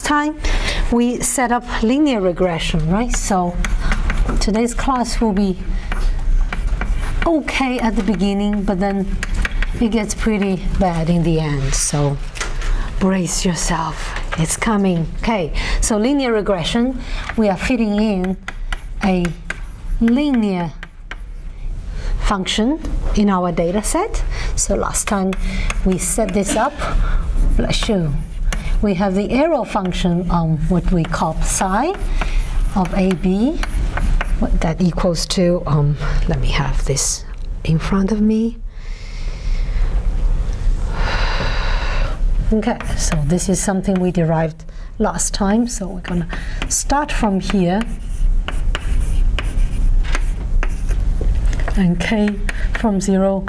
time we set up linear regression, right? So today's class will be okay at the beginning, but then it gets pretty bad in the end. So brace yourself, it's coming. Okay, so linear regression, we are fitting in a linear function in our data set. So last time we set this up, bless you, we have the arrow function on what we call psi of AB, what that equals to, let me have this in front of me. Okay, so this is something we derived last time, so we're gonna start from here. And k from 0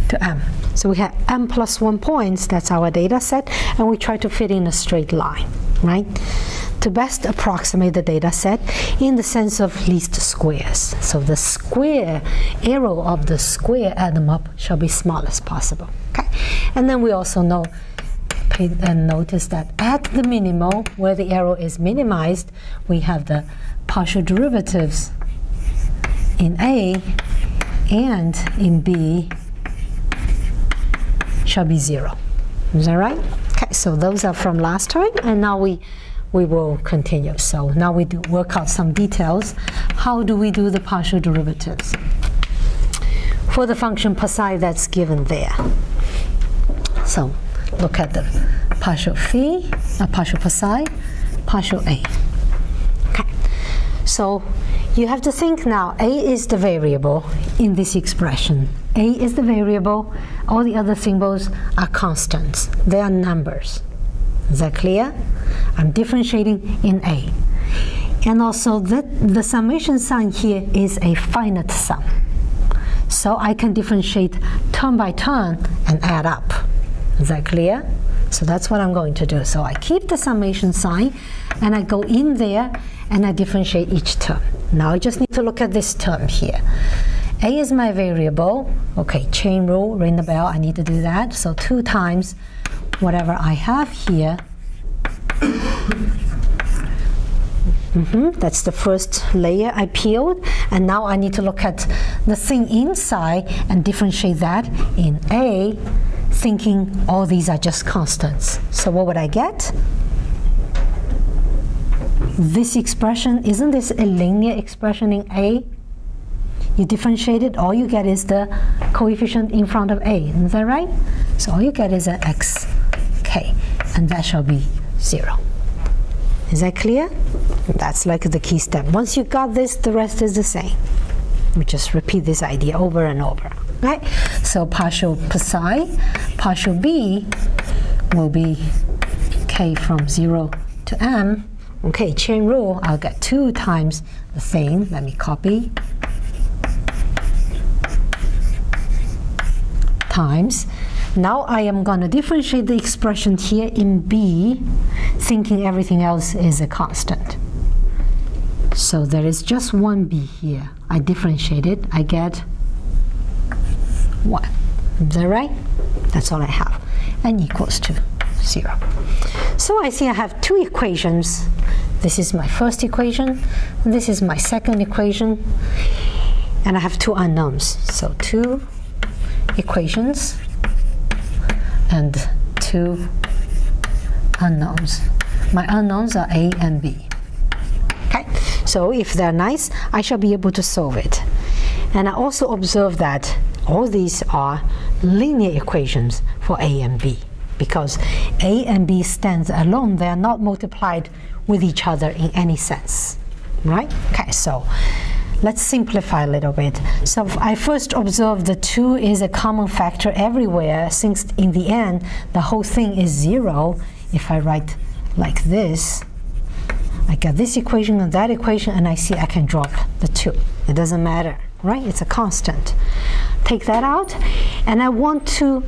to m. So we have m plus 1 points, that's our data set, and we try to fit in a straight line, right? To best approximate the data set in the sense of least squares. So the square arrow of the square atom up shall be small as possible, okay? And then we also know and notice that at the minimum, where the arrow is minimized, we have the partial derivatives in A and in B shall be 0. Is that right? Okay, so those are from last time, and now we will continue. So now we do work out some details. How do we do the partial derivatives for the function psi that's given there? So look at the partial phi, partial psi, partial A. Okay, so you have to think now, A is the variable in this expression. A is the variable, all the other symbols are constants. They are numbers. Is that clear? I'm differentiating in A. And also the summation sign here is a finite sum. So I can differentiate term by term and add up. Is that clear? So that's what I'm going to do. So I keep the summation sign and I go in there and I differentiate each term. Now I just need to look at this term here. A is my variable. Okay, chain rule, ring the bell, I need to do that. So 2 times whatever I have here. That's the first layer I peeled. And now I need to look at the thing inside and differentiate that in A, thinking all these are just constants. So what would I get? This expression, isn't this a linear expression in A? You differentiate it, all you get is the coefficient in front of A, is that right? So all you get is an xk, and that shall be 0. Is that clear? That's like the key step. Once you got this, the rest is the same. We just repeat this idea over and over. Right? So partial psi, partial B will be k from 0 to m. Okay, chain rule, I'll get 2 times the thing. Let me copy. Times. Now I am going to differentiate the expression here in B, thinking everything else is a constant. So there is just one B here. I differentiate it, I get 1. Is that right? That's all I have. And equals to 0. So I see I have 2 equations. This is my first equation, and this is my second equation. And I have 2 unknowns. So 2 equations and 2 unknowns. My unknowns are A and B. Okay, so if they're nice, I shall be able to solve it. And I also observe that all these are linear equations for A and B, because A and B stands alone. They are not multiplied with each other in any sense, right? Okay, so let's simplify a little bit. So I first observe the 2 is a common factor everywhere, since in the end the whole thing is 0. If I write like this, I get this equation and that equation, and I see I can drop the 2. It doesn't matter, right? It's a constant. Take that out, and I want to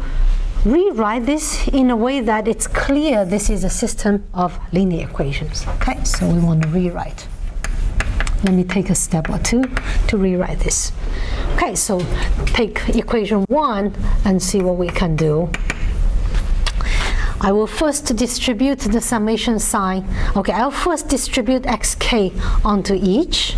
rewrite this in a way that it's clear this is a system of linear equations. Okay, so we want to rewrite. Let me take a step or 2 to rewrite this. Okay, so take equation 1 and see what we can do. I will first distribute the summation sign. Okay, I'll first distribute xk onto each,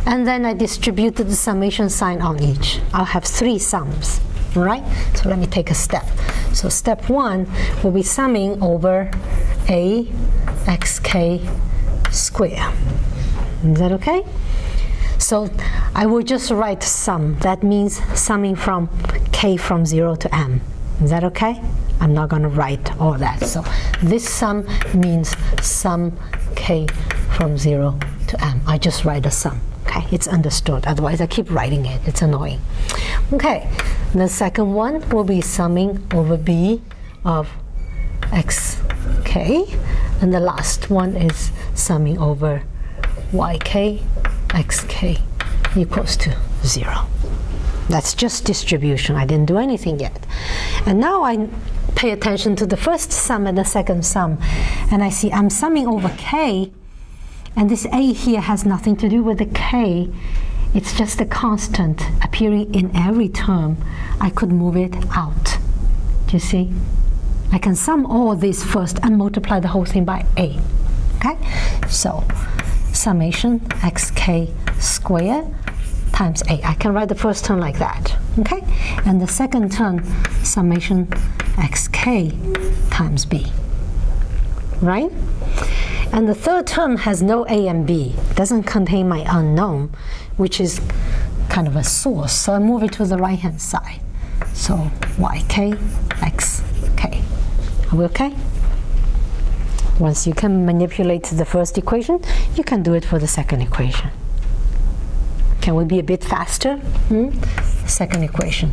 and then I distribute the summation sign on each. I'll have 3 sums, right? So let me take a step. So step 1 will be summing over a xk square. Is that okay? So I will just write sum. That means summing from k from 0 to m. Is that okay? I'm not going to write all that. So this sum means sum k from 0 to m. I just write a sum. Okay, it's understood. Otherwise, I keep writing it. It's annoying. Okay, the second one will be summing over b of xk. And the last one is summing over yk xk equals to 0. That's just distribution. I didn't do anything yet. And now I pay attention to the first sum and the second sum, and I see I'm summing over k, and this a here has nothing to do with the k. It's just a constant appearing in every term. I could move it out. Do you see? I can sum all this first and multiply the whole thing by a. Okay? So summation xk squared times a. I can write the first term like that. Okay? And the second term, summation xk times b. Right? And the third term has no a and b. It doesn't contain my unknown, which is kind of a source. So I move it to the right-hand side. So yk xk. Are we okay? Once you can manipulate the first equation, you can do it for the second equation. Can we be a bit faster? Second equation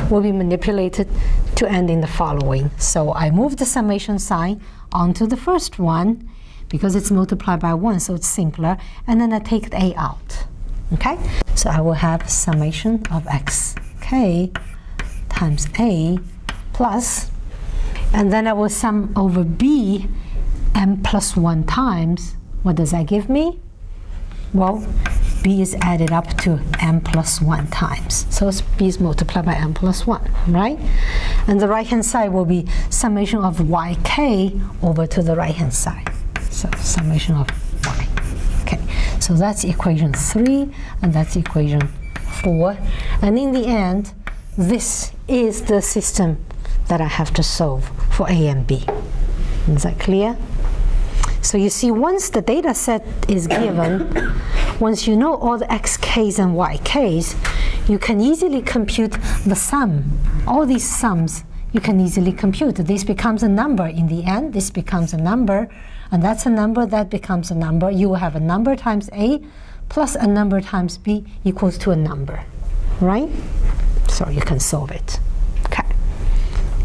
will be manipulated to end in the following. So I move the summation sign onto the first one because it's multiplied by 1, so it's simpler. And then I take the a out. Okay? So I will have summation of xk times a plus, and then I will sum over b m plus 1 times. What does that give me? Well, b is added up to m plus 1 times. So b is multiplied by m plus 1, right? And the right-hand side will be summation of yk over to the right-hand side. So summation of y. Okay, so that's equation 3, and that's equation 4. And in the end, this is the system that I have to solve for a and b. Is that clear? So you see, once the data set is given, once you know all the xk's and yk's, you can easily compute the sum. All these sums you can easily compute. This becomes a number in the end. This becomes a number, and that's a number, that becomes a number. You will have a number times a plus a number times b equals to a number, right? So you can solve it. Okay.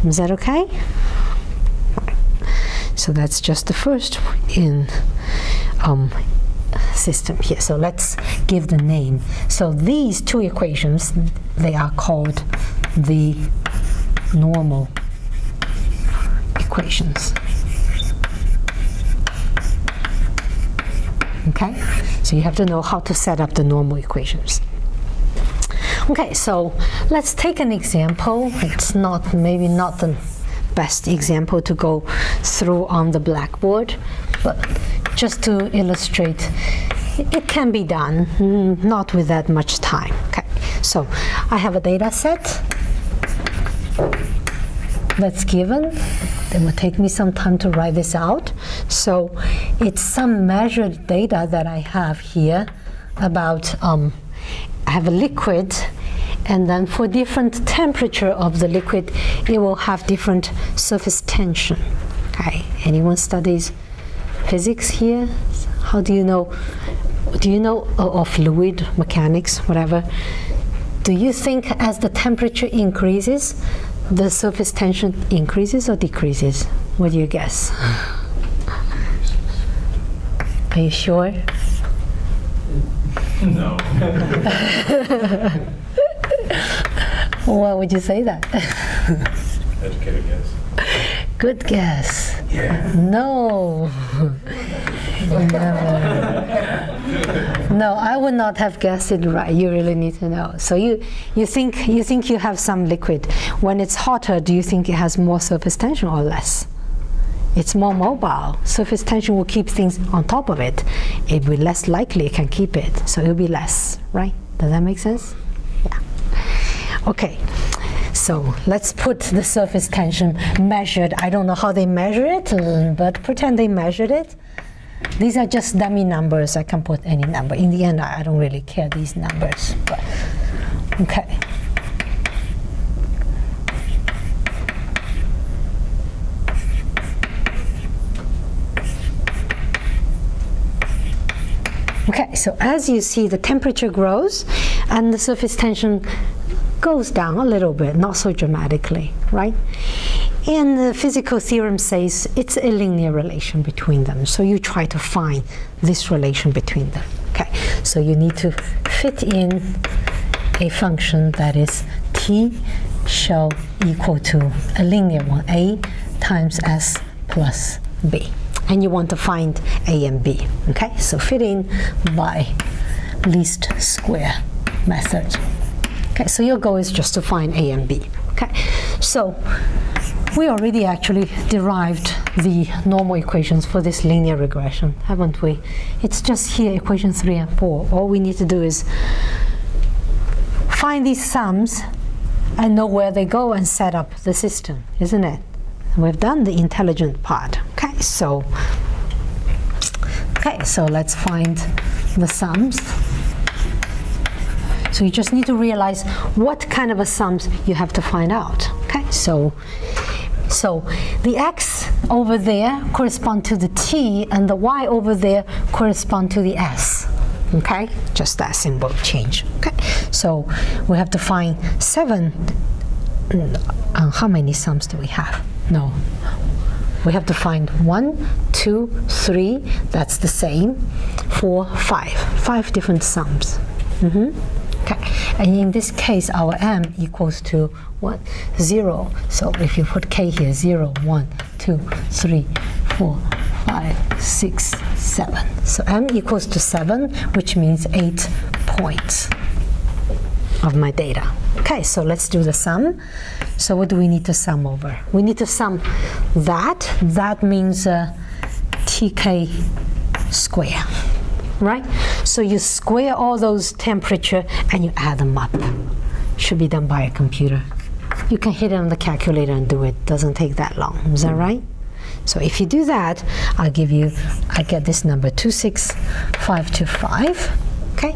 Is that okay? So that's just the first in system here. So let's give the name. So these two equations, they are called the normal equations. Okay? So you have to know how to set up the normal equations. Okay, so let's take an example. It's not, maybe not the best example to go through on the blackboard, but just to illustrate, it can be done, not with that much time. Okay, so I have a data set that's given. It will take me some time to write this out. So it's some measured data that I have here about, I have a liquid, and then for different temperature of the liquid, it will have different surface tension. Okay, anyone studies physics here? How do you know? Do you know of fluid mechanics, whatever? Do you think as the temperature increases, the surface tension increases or decreases? What do you guess? Are you sure? No. Why would you say that? Educated guess. Good guess. Yeah. No. Never. No, I would not have guessed it right. You really need to know. So you think you have some liquid. When it's hotter, do you think it has more surface tension or less? it's more mobile. Surface tension will keep things on top of it. It will be less likely it can keep it, so it will be less, right? Does that make sense? Yeah. Okay, so let's put the surface tension measured. I don't know how they measure it, but pretend they measured it. These are just dummy numbers. I can put any number. In the end, I don't really care these numbers, but okay. Okay, so as you see, the temperature grows and the surface tension goes down a little bit, not so dramatically, right? And the physical theorem says it's a linear relation between them. So you try to find this relation between them. Okay, so you need to fit in a function that is t shall equal to a linear one, a times s plus b. And you want to find a and b. Okay, so fit in by least square method. Okay, so your goal is just to find a and b. Okay, so we already actually derived the normal equations for this linear regression, haven't we? It's just here, equation 3 and 4. All we need to do is find these sums and know where they go and set up the system, isn't it? We've done the intelligent part. Okay, so let's find the sums. So you just need to realize what kind of a sums you have to find out. Okay, so the x over there correspond to the t, and the y over there correspond to the s. Okay, just that symbol change. Okay, so we have to find 7. How many sums do we have? No, we have to find 1, 2, 3. That's the same. 4, 5 different sums. Okay, and in this case, our m equals to what? 0. So if you put k here, 0, 1, 2, 3, 4, 5, 6, 7. So m equals to 7, which means 8 points of my data. Okay, so let's do the sum. So what do we need to sum over? We need to sum that. That means tk square, right? So you square all those temperature and you add them up. Should be done by a computer. You can hit it on the calculator and do it. Doesn't take that long. Is that right? So if you do that, I get this number 26525. Okay,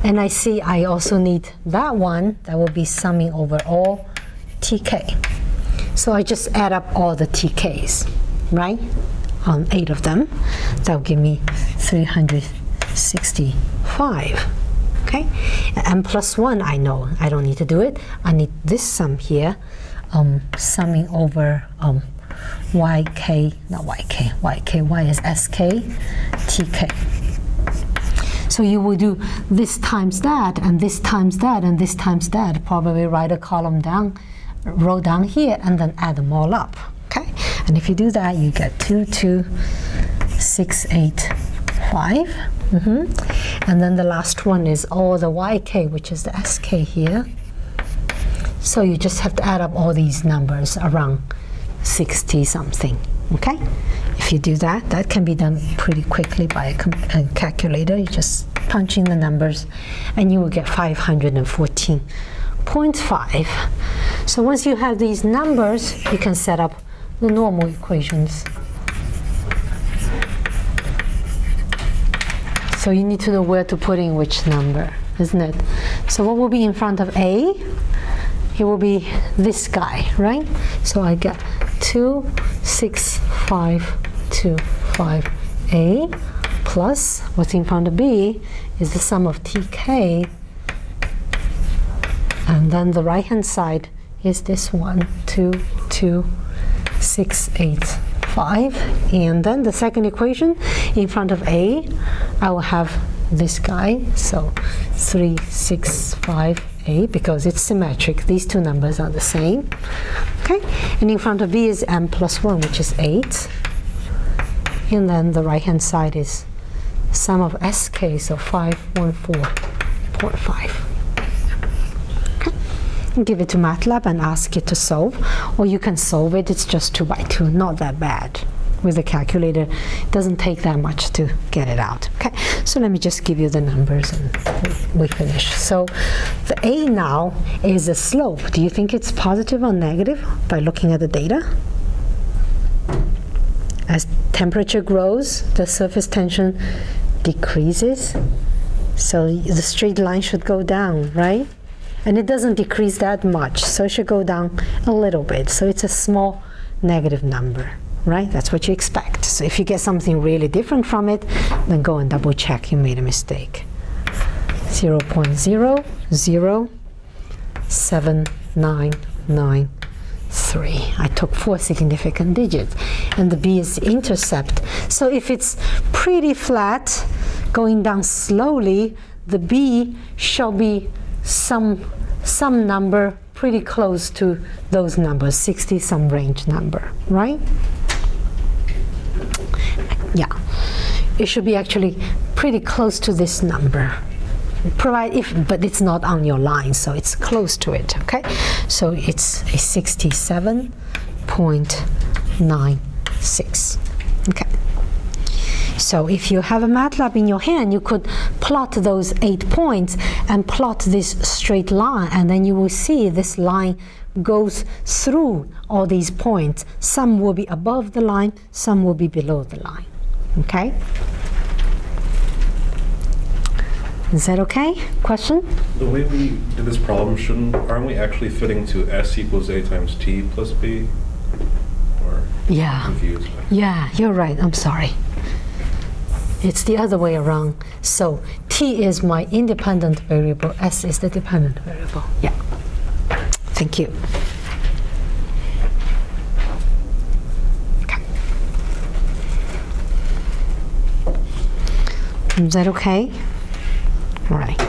and I see I also need that one that will be summing over all tk. So I just add up all the tks, right? 8 of them. That will give me 365. Okay, and m plus 1, I know I don't need to do it. I need this sum here, summing over yk, not yk, y is sk, tk. So you will do this times that, and this times that, and this times that. Probably write a column down, row down here, and then add them all up. Okay, and if you do that, you get 22685. And then the last one is all the yk, which is the sk here. So you just have to add up all these numbers around 60 something. Okay, if you do that, that can be done pretty quickly by a calculator. You just punch in the numbers and you will get 514.5. So once you have these numbers, you can set up the normal equations. So you need to know where to put in which number, isn't it? So what will be in front of A? It will be this guy, right? So I get 26525A plus what's in front of B is the sum of tk, and then the right hand side is this one, 22685, and then the second equation in front of A, I will have this guy, so 365A, because it's symmetric. These two numbers are the same. Okay, and in front of B is m plus 1, which is 8. And then the right hand side is sum of sk, so 514.5. Okay, and give it to MATLAB and ask it to solve, or you can solve it. It's just 2 by 2, not that bad. with a calculator. It doesn't take that much to get it out. Okay, so let me just give you the numbers and we finish. So the A now is a slope. Do you think it's positive or negative by looking at the data? As temperature grows, the surface tension decreases. So the straight line should go down, right? And it doesn't decrease that much, so it should go down a little bit. So it's a small negative number, right? That's what you expect. So if you get something really different from it, then go and double check you made a mistake. 0.007993. I took 4 significant digits, and the B is the intercept. So if it's pretty flat, going down slowly, the B shall be some number pretty close to those numbers, 60 some range number, right? Yeah, it should be actually pretty close to this number. But it's not on your line, so it's close to it, okay? So it's a 67.96, okay? So if you have a MATLAB in your hand, you could plot those 8 points and plot this straight line, and then you will see this line goes through all these points. Some will be above the line, some will be below the line, okay? Is that okay? Question? The way we did this problem, aren't we actually fitting to S equals A times T plus B? Or yeah. Confused? Yeah, you're right. I'm sorry. It's the other way around. So T is my independent variable, S is the dependent variable. Yeah. Thank you. Okay. Is that okay? All right.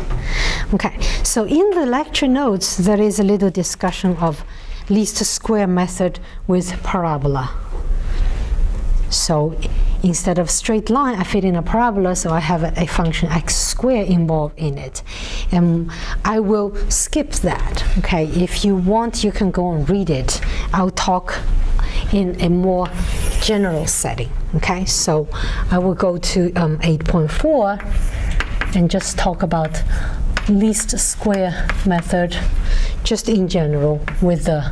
Okay. So in the lecture notes, there is a little discussion of least square method with parabola. So instead of straight line, I fit in a parabola, so I have a function x squared involved in it. And I will skip that, okay? If you want, you can go and read it. I'll talk in a more general setting, okay? So I will go to 8.4 and just talk about least square method, just in general, with the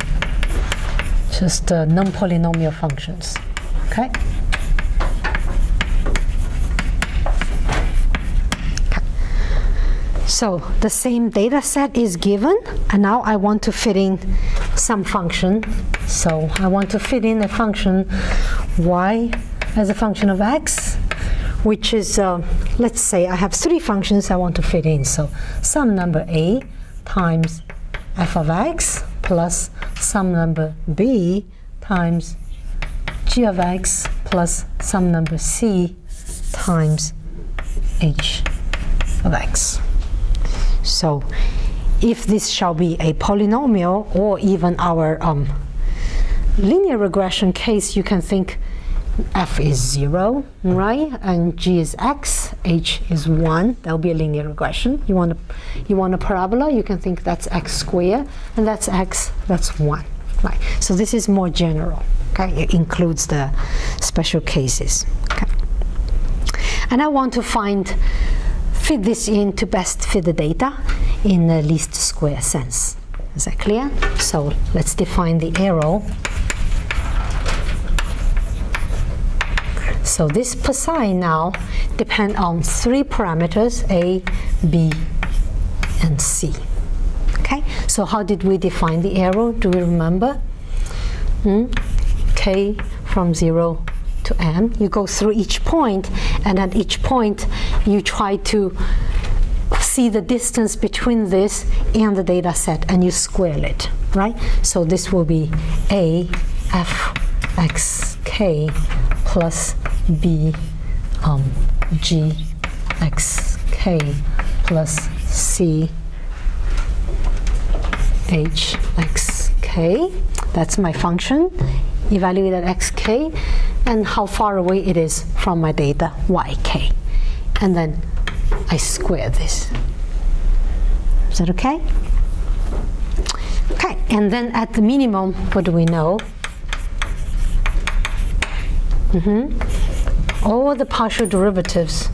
non-polynomial functions, okay? So the same data set is given, and now I want to fit in some function. So I want to fit in a function y as a function of x, which is, let's say I have 3 functions I want to fit in. So some number a times f of x plus some number b times g of x plus some number c times h of x. So if this shall be a polynomial, or even our linear regression case, you can think f is 0, right? And g is x, h is 1. That will be a linear regression. You want a parabola, you can think that's x squared, and that's x, that's 1. Right. So this is more general. Okay, it includes the special cases. Okay. And I want to fit this in to best fit the data in the least square sense. Is that clear? So let's define the arrow. So this psi now depends on 3 parameters, A, B, and C. Okay, so how did we define the arrow? Do we remember? K from 0 to m. You go through each point, and at each point you try to see the distance between this and the data set, and you square it, right? So this will be A f x k plus b g x k plus c h x k. That's my function. Evaluate at xk, and how far away it is from my data, yk. And then I square this. Is that okay? Okay, and then at the minimum, what do we know? All the partial derivatives,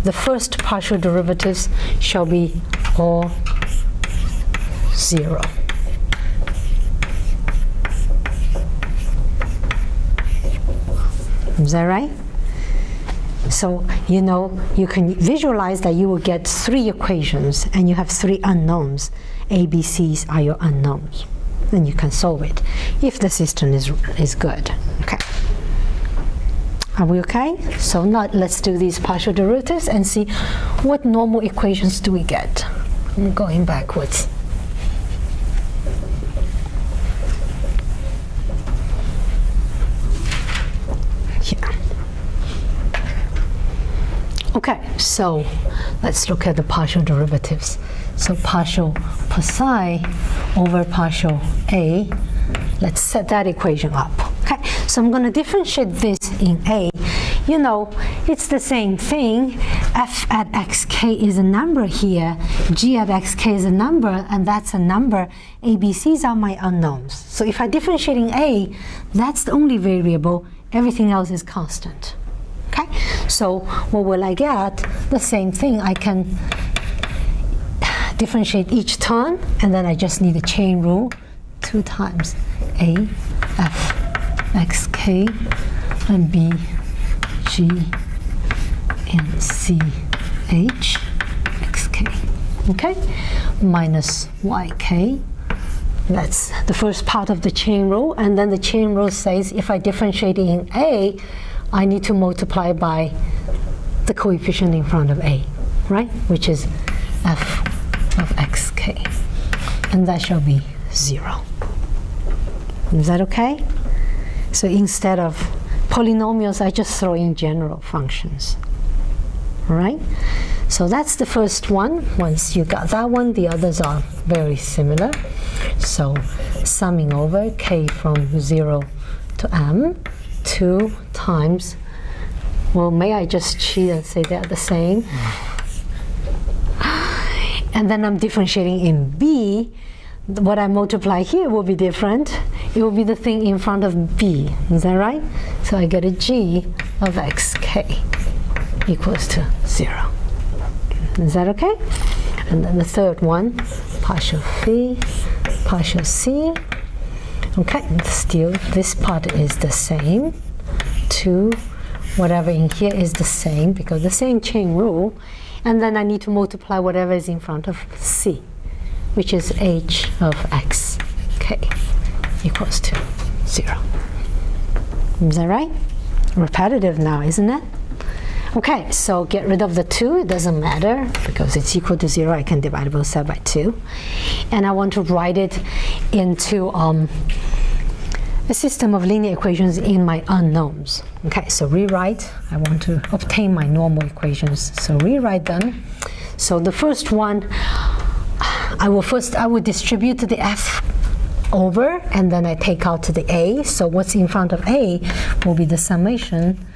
the first partial derivatives shall be all 0. Is that right? So, you know, you can visualize that you will get 3 equations and you have 3 unknowns. A, B, C's are your unknowns. Then you can solve it if the system is good. Okay. Are we okay? So now let's do these partial derivatives and see what normal equations do we get. I'm going backwards. Okay, so let's look at the partial derivatives. So partial psi over partial A, let's set that equation up. Okay, so I'm going to differentiate this in A. You know, it's the same thing. F at xk is a number here, g at xk is a number, and that's a number. A, B, C's are my unknowns. So if I differentiate in A, that's the only variable. Everything else is constant. Okay, so what will I get? The same thing. I can differentiate each term, and then I just need a chain rule. 2 times A, F, xk, and B, G, and C, H, xk. Okay, minus yk. That's the first part of the chain rule, and then the chain rule says if I differentiate in A, I need to multiply by the coefficient in front of A, right? Which is f of xk. And that shall be 0. Is that okay? So instead of polynomials, I just throw in general functions. All right? So that's the first one. Once you got that one, the others are very similar. So summing over k from 0 to m, 2 times, well, may I just cheat and say they're the same? And then I'm differentiating in B. What I multiply here will be different. It will be the thing in front of B. Is that right? So I get a g of xk equals to 0. Is that okay? And then the third one, partial phi, partial c. Okay, and still this part is the same. 2, whatever in here is the same because the same chain rule. And then I need to multiply whatever is in front of c, which is h of xk equals to 0. Is that right? Repetitive now, isn't it? Okay, so get rid of the 2. It doesn't matter because it's equal to 0. I can divide both sides by 2. And I want to write it into a system of linear equations in my unknowns. Okay, so rewrite. I want to obtain my normal equations. So rewrite them. So the first one, I will distribute the f over, and then I take out the a. So what's in front of a will be the summation.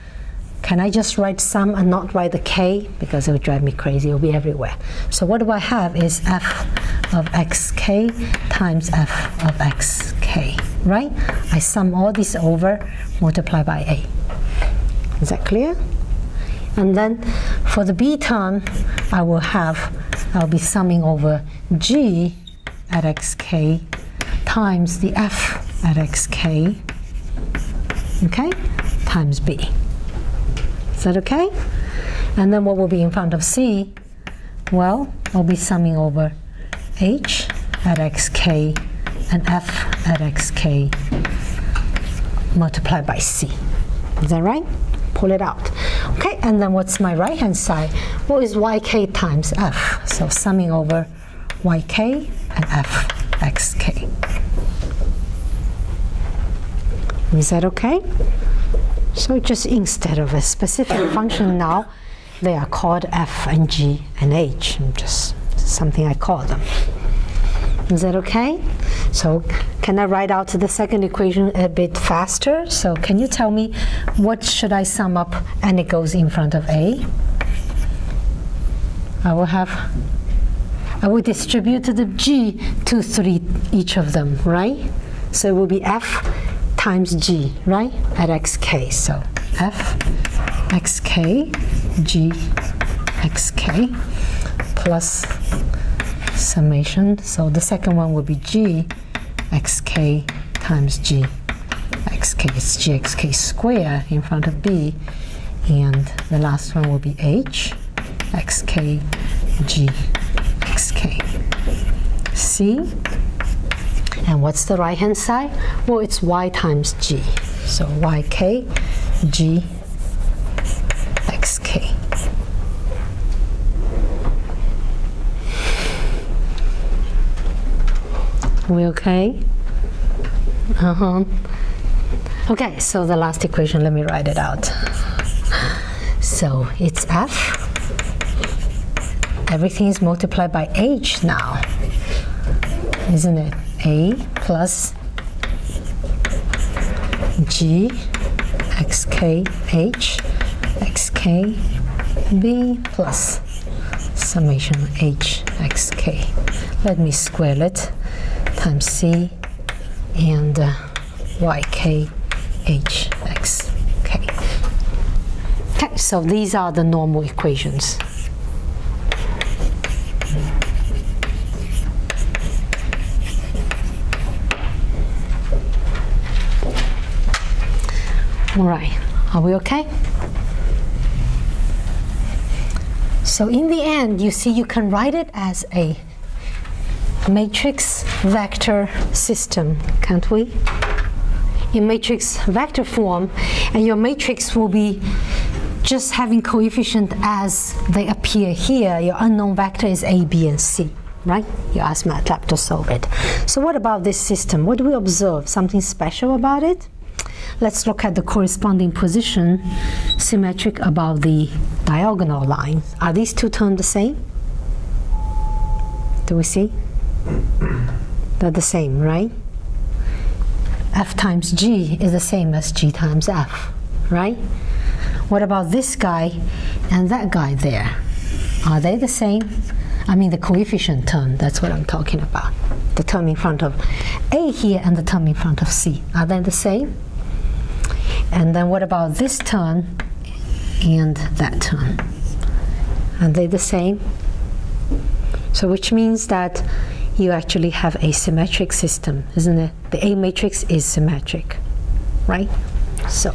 Can I just write sum and not write the k? Because it will drive me crazy. It will be everywhere. So what do I have is f of xk times f of xk, right? I sum all this over, multiply by a. Is that clear? And then for the b term, I'll be summing over g at xk times the f at xk, okay, times b. Is that okay? And then what will be in front of c? Well, I'll be summing over h at xk and f at xk multiplied by c. Is that right? Pull it out. Okay, and then what's my right-hand side? Well, it's yk times f. So summing over yk and f xk. Is that okay? So just instead of a specific function now, they are called f and g and h. Just something I call them. Is that okay? So can I write out the second equation a bit faster? So can you tell me what should I sum up and it goes in front of a? I will distribute the g to 3 each of them, right? So it will be f times g, right, at xk. So f xk g xk plus summation. So the second one will be g xk times g xk. It's g xk square in front of b. And the last one will be h xk g xk. See? And what's the right hand side? Well, it's y times g. So yk g xk. We okay? Okay, so the last equation, let me write it out. So it's f. Everything is multiplied by h now, isn't it? A plus g xk h xk b plus summation h xk. Let me square it times c and yk h xk. Okay, so these are the normal equations. All right, are we okay? So in the end, you see you can write it as a matrix vector system, can't we? In matrix vector form, and your matrix will be just having coefficient as they appear here. Your unknown vector is A, B, and C, right? You ask MATLAB to solve it. So what about this system? What do we observe? Something special about it? Let's look at the corresponding position symmetric above the diagonal line. Are these two terms the same? Do we see? They're the same, right? F times G is the same as G times F, right? What about this guy and that guy there? Are they the same? I mean the coefficient term, that's what I'm talking about. The term in front of A here and the term in front of C. Are they the same? And then what about this term and that term? Are they the same? So which means that you actually have a symmetric system, isn't it? The A matrix is symmetric, right? So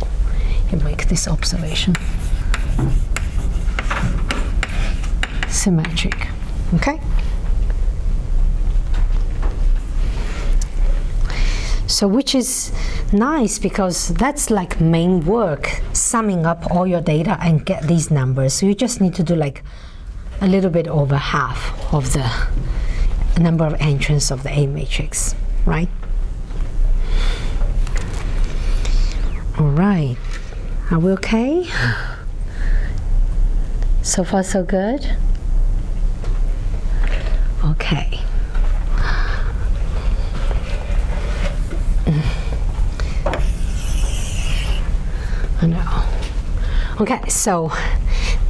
you make this observation. Symmetric, okay? So which is nice because that's like main work, summing up all your data and get these numbers. So you just need to do like a little bit over half of the number of entrants of the A matrix, right? All right, are we okay? So far so good? Okay. No. Okay, so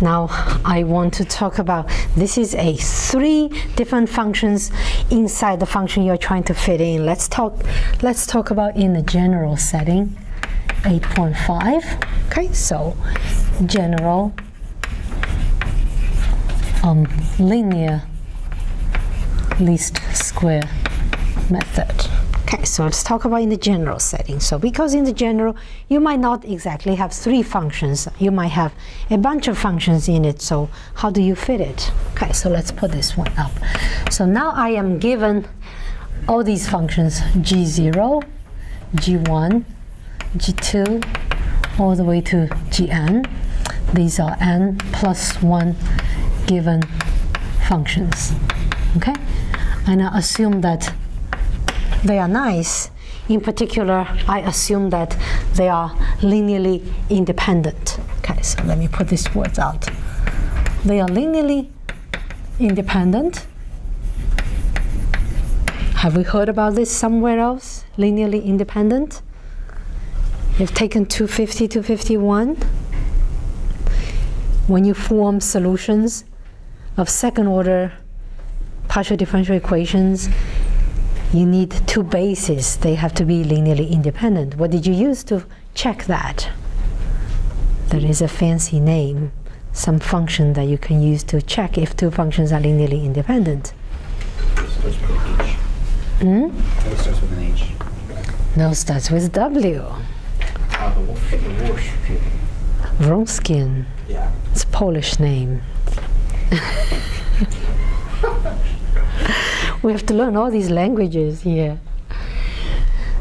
now I want to talk about, this is a 3 different functions inside the function you're trying to fit in. Let's talk about in the general setting, 8.5. Okay, so general linear least square method. Okay, so let's talk about in the general setting. So because in the general, you might not exactly have 3 functions. You might have a bunch of functions in it. So how do you fit it? Okay, so let's put this one up. So now I am given all these functions, G0, G1, G2, all the way to Gn. These are n plus 1 given functions. Okay, and I assume that they are nice. In particular, I assume that they are linearly independent. Okay, so let me put these words out. They are linearly independent. Have we heard about this somewhere else? Linearly independent? You've taken 250, 251. When you form solutions of second order partial differential equations, you need 2 bases. They have to be linearly independent. What did you use to check that? there is a fancy name, some function that you can use to check if two functions are linearly independent. It starts with an H. It starts with an H. No, starts with W. The wash. Wronskian. Yeah. It's a Polish name. We have to learn all these languages here.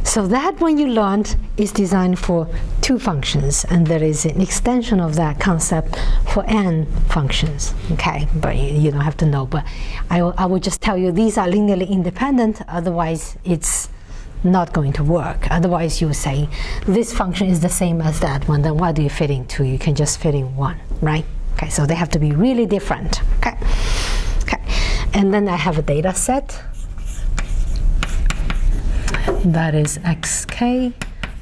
So that one you learned is designed for two functions, and there is an extension of that concept for n functions. Okay, but you don't have to know. But I will just tell you these are linearly independent. Otherwise, it's not going to work. Otherwise, you say this function is the same as that one. Then why do you fit in two? You can just fit in one, right? Okay, so they have to be really different. Okay. And then I have a data set that is xk,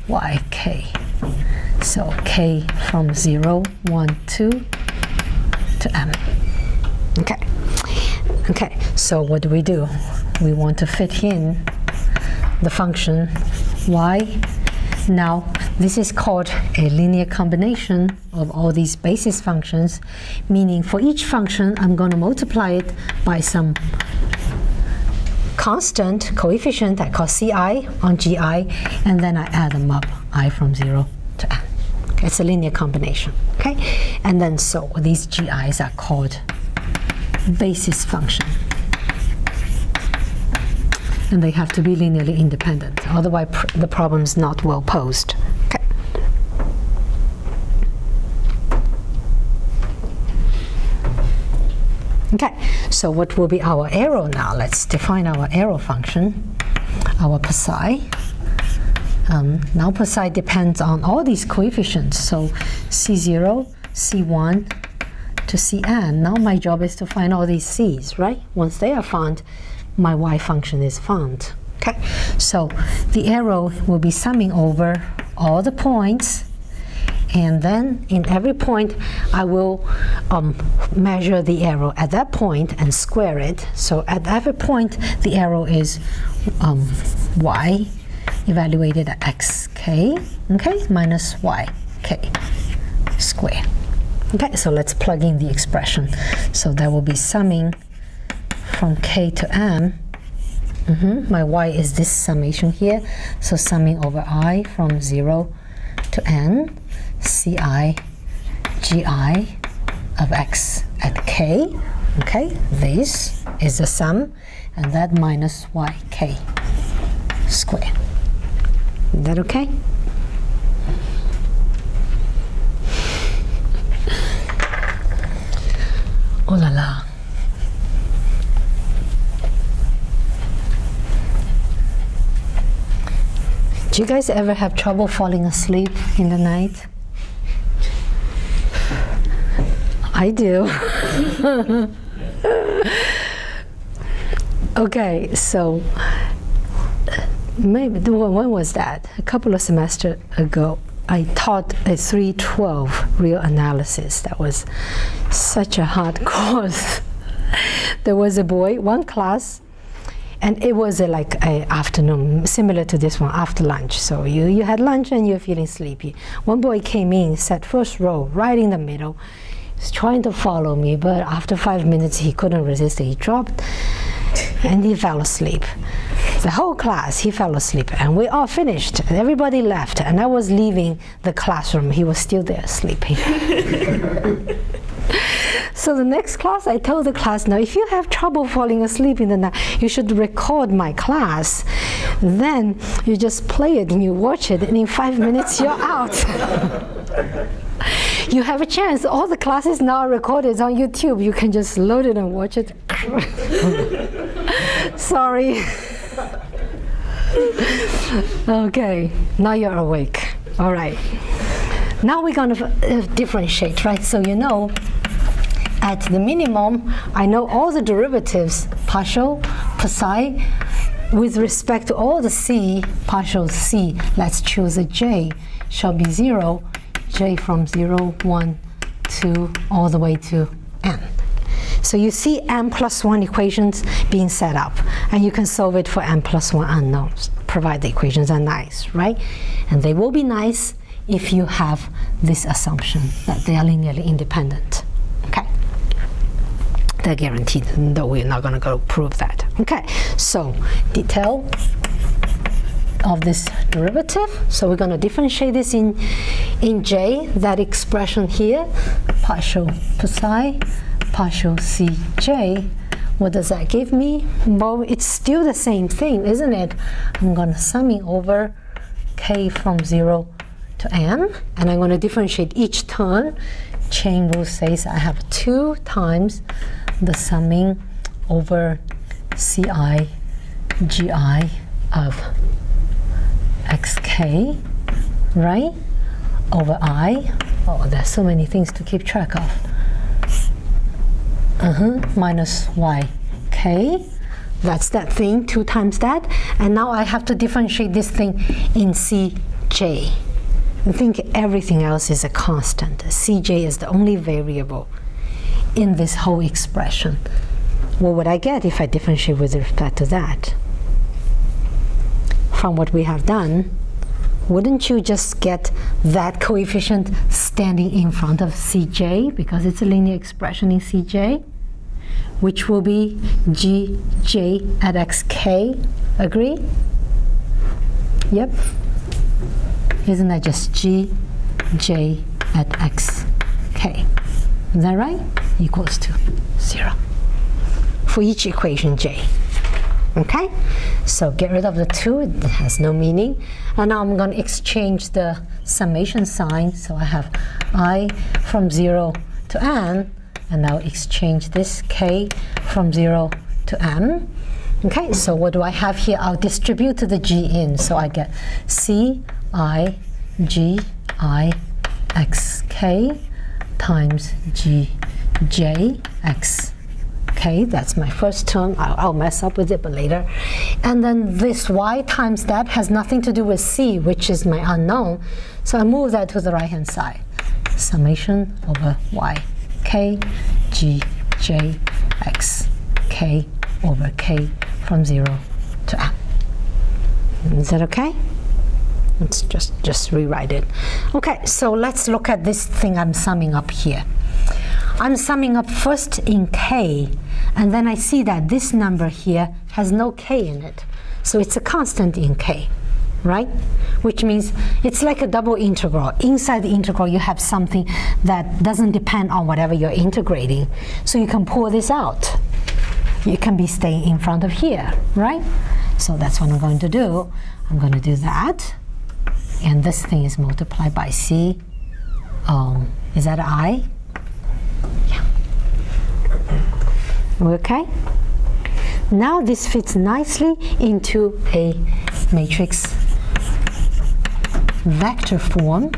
yk. So k from 0, 1, 2 to m. Okay, so what do? We want to fit in the function y. Now, this is called a linear combination of all these basis functions, meaning for each function, I'm going to multiply it by some constant coefficient I call ci on gi, and then I add them up, I from 0 to n. Okay, it's a linear combination. Okay, and then so these gi's are called basis function. And they have to be linearly independent. Otherwise, the problem is not well posed. Okay. Okay, so what will be our arrow now? Let's define our arrow function, our psi. Now psi depends on all these coefficients. So C0, C1 to Cn. Now my job is to find all these c's, right? Once they are found, my y function is found. Okay, so the arrow will be summing over all the points, and then in every point I will measure the arrow at that point and square it. So at every point the arrow is y evaluated at xk, okay, minus yk squared. Okay, so let's plug in the expression. So that will be summing from k to m. My y is this summation here, so summing over I from 0 to n, ci gi of x at k. Okay, this is the sum, and that minus yk squared. Is that okay? Oh la la. Do you guys ever have trouble falling asleep in the night? I do. Okay, so maybe when was that? A couple of semesters ago, I taught a 312 real analysis. That was such a hard course. There was a boy, one class, and it was like a afternoon, similar to this one, after lunch. So you had lunch and you're feeling sleepy. One boy came in, sat first row, right in the middle. He's trying to follow me, but after 5 minutes he couldn't resist it. He dropped and he fell asleep. The whole class, he fell asleep, and we all finished. And everybody left, and I was leaving the classroom. He was still there sleeping. So the next class, I told the class, now if you have trouble falling asleep in the night, you should record my class. Then you just play it and you watch it, and in 5 minutes you're out. You have a chance. All the classes now are recorded on YouTube. You can just load it and watch it. Sorry. Okay, now you're awake. All right. Now we're going to differentiate, right? So you know, at the minimum, I know all the derivatives, partial, psi, with respect to all the c, partial c. Let's choose a j, shall be 0, j from 0, 1, 2, all the way to n. So you see m plus 1 equations being set up, and you can solve it for m plus 1 unknowns, provided the equations are nice, right? And they will be nice if you have this assumption that they are linearly independent. Okay, they're guaranteed, though we're not going to go prove that. Okay, so detail of this derivative. So we're going to differentiate this in J, that expression here, partial psi, partial Cj. What does that give me? Well, it's still the same thing, isn't it? I'm going to summing over k from 0 to n, and I'm going to differentiate each term. Chain rule says I have 2 times the summing over Ci Gi of xk, right, over I. Oh, there's so many things to keep track of. Minus yk. That's that thing, 2 times that. And now I have to differentiate this thing in Cj. I think everything else is a constant. Cj is the only variable in this whole expression. What would I get if I differentiate with respect to that? From what we have done, wouldn't you just get that coefficient standing in front of Cj, because it's a linear expression in Cj, which will be Gj at xk, agree? Yep. Isn't that just Gj at xk? Is that right? Equals to 0 for each equation j. Okay, so get rid of the 2, it has no meaning. And now I'm going to exchange the summation sign. So I have I from 0 to n, and now exchange this k from 0 to m. Okay, so what do I have here? I'll distribute the g in. So I get C I G I x k times G J x k. That's my first term. I'll mess up with it, but later. And then this y times that has nothing to do with c, which is my unknown. So I move that to the right-hand side. Summation over y k G J x k over k from 0 to m. Is that okay? Let's just rewrite it. Okay, so let's look at this thing I'm summing up here. I'm summing up first in k, and then I see that this number here has no k in it. So it's a constant in k, right? Which means it's like a double integral. Inside the integral, you have something that doesn't depend on whatever you're integrating. So you can pull this out. It can be staying in front of here, right? So that's what I'm going to do. I'm going to do that. And this thing is multiplied by c. Is that I? Yeah. Okay. Now this fits nicely into a matrix vector form.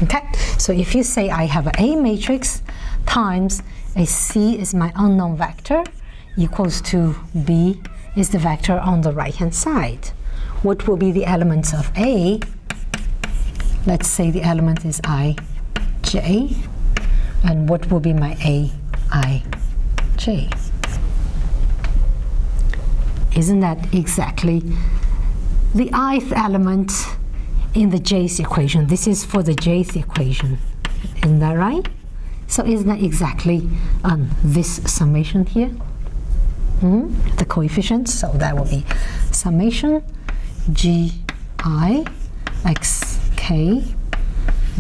Okay. So if you say I have a matrix times a c is my unknown vector equals to b is the vector on the right-hand side. What will be the elements of A? Let's say the element is I, J. And what will be my A, I, J? Isn't that exactly the ith element in the jth equation? This is for the jth equation. Isn't that right? So isn't that exactly this summation here? The coefficients, so that will be summation G I x k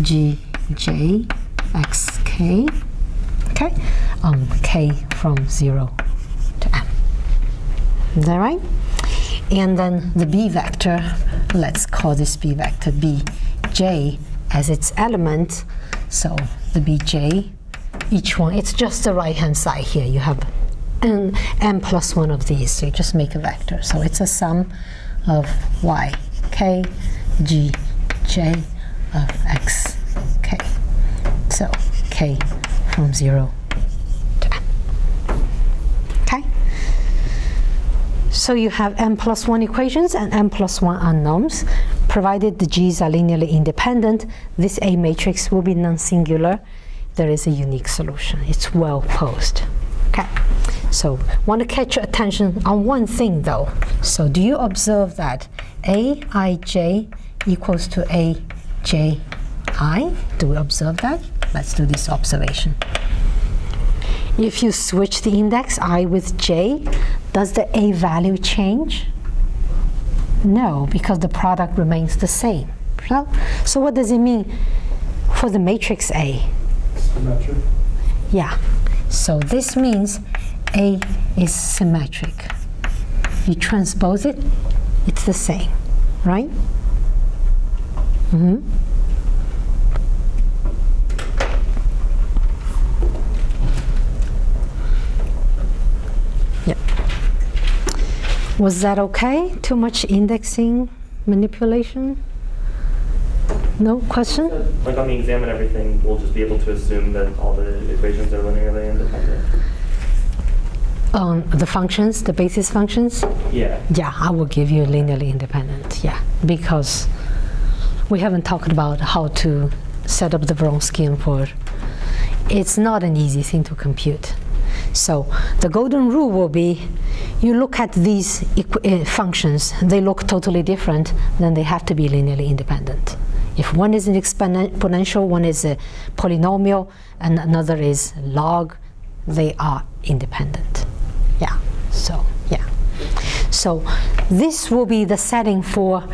G J x k, okay, k from 0 to m. Is that right? And then the b vector, let's call this b vector bj as its element. So the bj, each one, it's just the right-hand side here. You have n plus 1 of these, so you just make a vector. So it's a sum of y k G J of x k. So k from 0 to m. Okay? So you have n plus 1 equations and n plus 1 unknowns. Provided the g's are linearly independent, this A matrix will be non-singular. There is a unique solution. It's well posed. Okay. So want to catch your attention on one thing though. So do you observe that Aij equals to Aj? Do we observe that? Let's do this observation. If you switch the index I with j, does the A value change? No, because the product remains the same. So what does it mean for the matrix A? Symmetric. Yeah. So this means A is symmetric. You transpose it, it's the same, right? Mm-hmm. Yeah. Was that okay? Too much indexing manipulation? No question? Like on the exam and everything, we'll just be able to assume that all the equations are linearly independent. The functions, the basis functions? Yeah. Yeah, I will give you linearly independent, yeah, because we haven't talked about how to set up the Wronskian for. It's not an easy thing to compute. So the golden rule will be, you look at these functions, they look totally different, then they have to be linearly independent. If one is an exponential, one is a polynomial, and another is log, they are independent. Yeah, so yeah. So this will be the setting for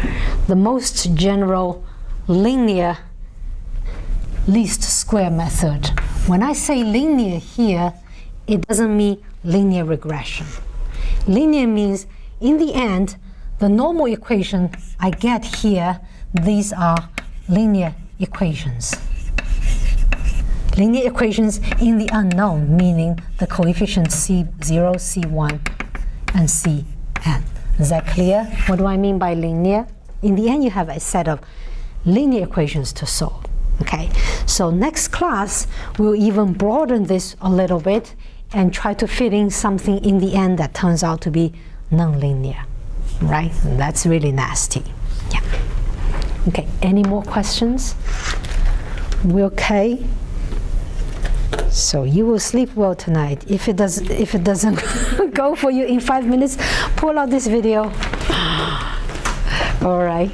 the most general linear least square method. When I say linear here, it doesn't mean linear regression. Linear means, in the end, the normal equation I get here, these are linear equations. Linear equations in the unknown, meaning the coefficients C0, C1, and Cn. Is that clear? What do I mean by linear? In the end, you have a set of linear equations to solve. Okay, so next class, we'll even broaden this a little bit and try to fit in something in the end that turns out to be nonlinear, right? And that's really nasty. Yeah. Okay, any more questions? We okay? So you will sleep well tonight. If it doesn't go for you in 5 minutes, pull out this video. All right.